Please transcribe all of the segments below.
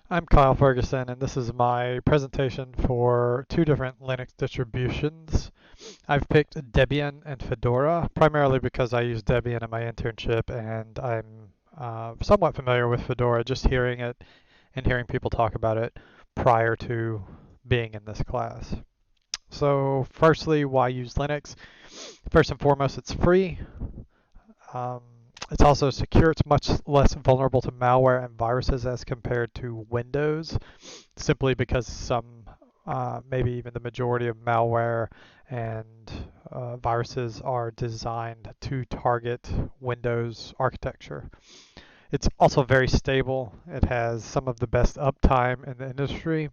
I'm Kyle Ferguson, and this is my presentation for two different Linux distributions. I've picked Debian and Fedora, primarily because I use Debian in my internship, and I'm somewhat familiar with Fedora, just hearing it and hearing people talk about it prior to being in this class. So firstly, why use Linux? First and foremost, it's free. Um, it's also secure. It's much less vulnerable to malware and viruses as compared to Windows, simply because maybe even the majority of malware and viruses are designed to target Windows architecture. It's also very stable. It has some of the best uptime in the industry.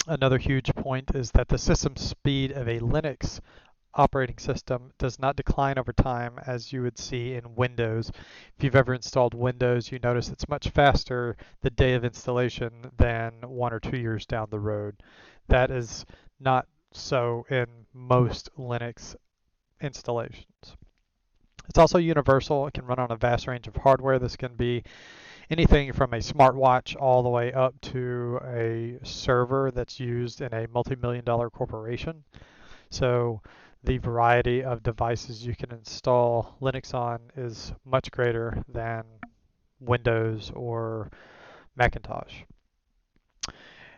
Another huge point is that the system speed of a Linux operating system does not decline over time as you would see in Windows. If you've ever installed Windows, you notice it's much faster the day of installation than 1 or 2 years down the road. That is not so in most Linux installations. It's also universal. It can run on a vast range of hardware. This can be anything from a smartwatch all the way up to a server that's used in a multi-million-dollar corporation. So the variety of devices you can install Linux on is much greater than Windows or Macintosh.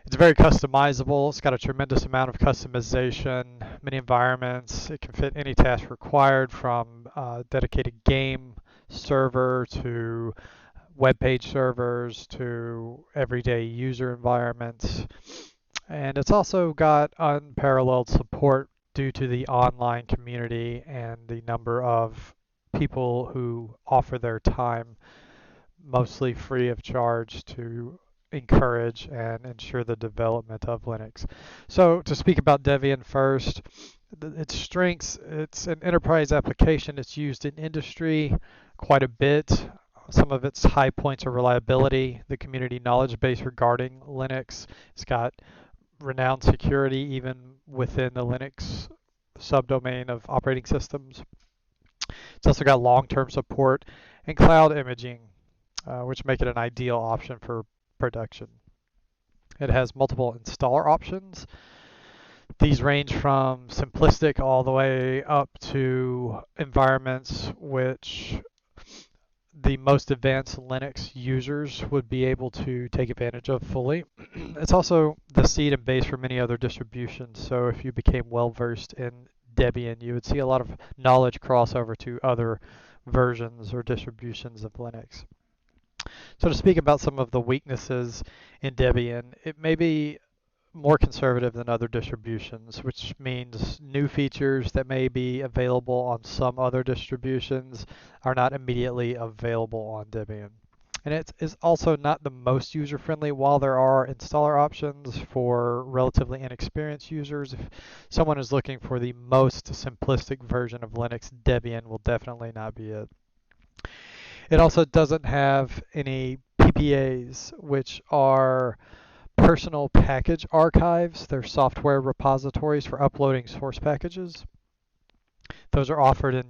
It's very customizable. It's got a tremendous amount of customization, many environments. It can fit any task required, from dedicated game server to web page servers to everyday user environments. And it's also got unparalleled support due to the online community and the number of people who offer their time, mostly free of charge, to encourage and ensure the development of Linux. So to speak about Debian first, its strengths: it's an enterprise application. It's used in industry quite a bit. Some of its high points are reliability, the community knowledge base regarding Linux. It's got renowned security even within the Linux subdomain of operating systems. It's also got long-term support and cloud imaging, which make it an ideal option for production. It has multiple installer options. These range from simplistic all the way up to environments which the most advanced Linux users would be able to take advantage of fully. It's also the seed and base for many other distributions, so if you became well versed in Debian, you would see a lot of knowledge crossover to other versions or distributions of Linux. So to speak about some of the weaknesses in Debian, it may be more conservative than other distributions, which means new features that may be available on some other distributions are not immediately available on Debian. And it is also not the most user-friendly. While there are installer options for relatively inexperienced users, if someone is looking for the most simplistic version of Linux, Debian will definitely not be it. It also doesn't have any PPAs, which are personal package archives. They're software repositories for uploading source packages. Those are offered in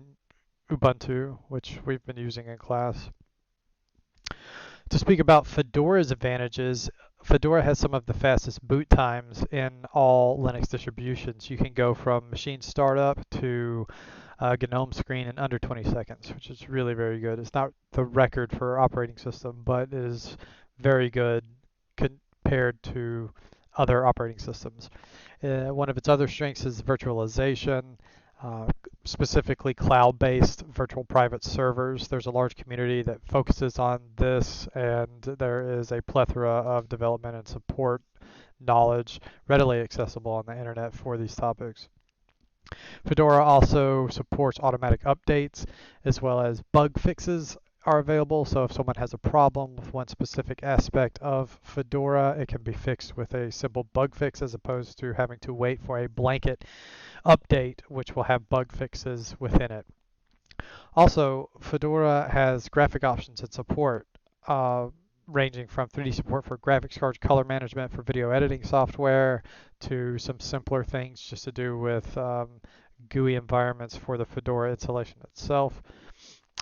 Ubuntu, which we've been using in class. To speak about Fedora's advantages, Fedora has some of the fastest boot times in all Linux distributions. You can go from machine startup to GNOME screen in under 20 seconds, which is really very good. It's not the record for operating system, but it is very good compared to other operating systems. One of its other strengths is virtualization, specifically cloud-based virtual private servers. There's a large community that focuses on this, and there is a plethora of development and support knowledge readily accessible on the internet for these topics. Fedora also supports automatic updates as well as bug fixes are available. So if someone has a problem with one specific aspect of Fedora, it can be fixed with a simple bug fix as opposed to having to wait for a blanket update which will have bug fixes within it. Also, Fedora has graphic options and support, ranging from 3D support for graphics cards, color management for video editing software, to some simpler things just to do with GUI environments for the Fedora installation itself.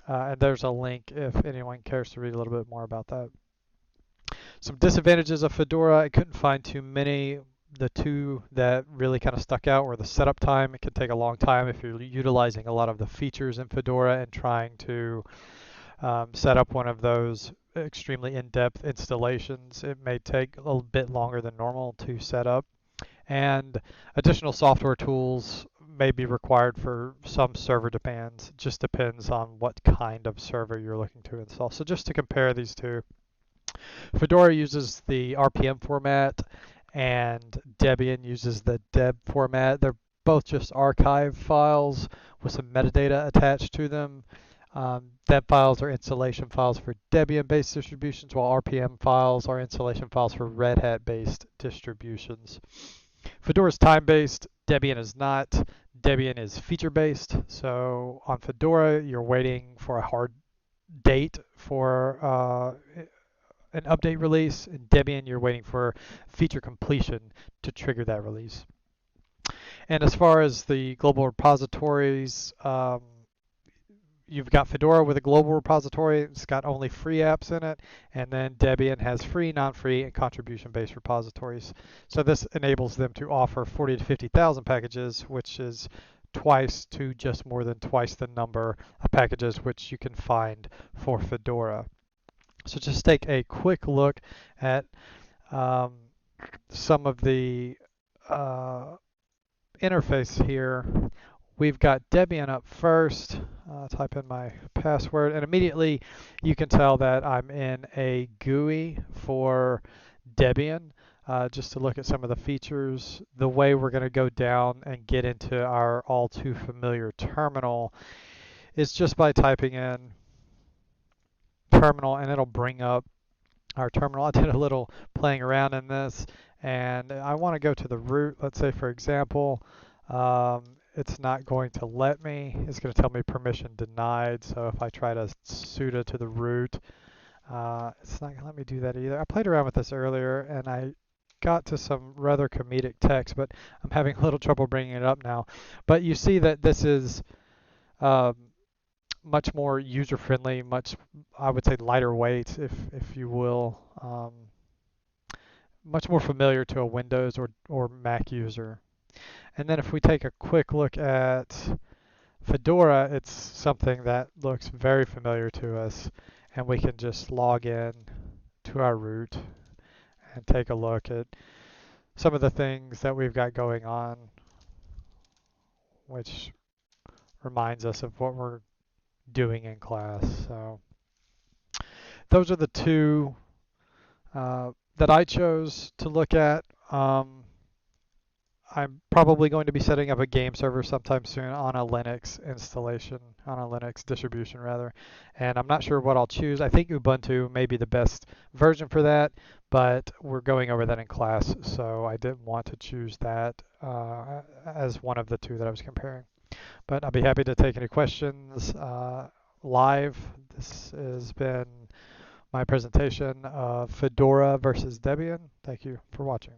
And there's a link if anyone cares to read a little bit more about that. Some disadvantages of Fedora, I couldn't find too many. The two that really kind of stuck out were the setup time. It can take a long time if you're utilizing a lot of the features in Fedora and trying to set up one of those extremely in-depth installations. It may take a little bit longer than normal to set up. And additional software tools may be required for some server demands. It just depends on what kind of server you're looking to install. So just to compare these two, Fedora uses the RPM format and Debian uses the deb format. They're both just archive files with some metadata attached to them. Deb files are installation files for Debian-based distributions, while RPM files are installation files for Red Hat-based distributions. Fedora is time-based, Debian is not. Debian is feature-based, so on Fedora, you're waiting for a hard date for an update release. In Debian, you're waiting for feature completion to trigger that release. And as far as the global repositories, you've got Fedora with a global repository. It's got only free apps in it. And then Debian has free, non-free, and contribution-based repositories. So this enables them to offer 40 to 50,000 packages, which is twice to just more than twice the number of packages which you can find for Fedora. So just take a quick look at some of the interface here. We've got Debian up first. Type in my password, and immediately you can tell that I'm in a GUI for Debian. Just to look at some of the features, the way we're going to go down and get into our all too familiar terminal is just by typing in terminal, and it'll bring up our terminal. I did a little playing around in this, and I want to go to the root. Let's say, for example, it's not going to let me. It's going to tell me permission denied. So if I try to sudo to the root, it's not going to let me do that either. I played around with this earlier, and I got to some rather comedic text, but I'm having a little trouble bringing it up now. But you see that this is much more user-friendly, much, I would say, lighter weight, if you will, much more familiar to a Windows or Mac user. And then if we take a quick look at Fedora, it's something that looks very familiar to us, and we can just log in to our root and take a look at some of the things that we've got going on, which reminds us of what we're doing in class. So those are the two that I chose to look at. I'm probably going to be setting up a game server sometime soon on a Linux installation, on a Linux distribution rather, and I'm not sure what I'll choose. I think Ubuntu may be the best version for that, but we're going over that in class, so I didn't want to choose that as one of the two that I was comparing. But I'll be happy to take any questions live. This has been my presentation of Fedora versus Debian. Thank you for watching.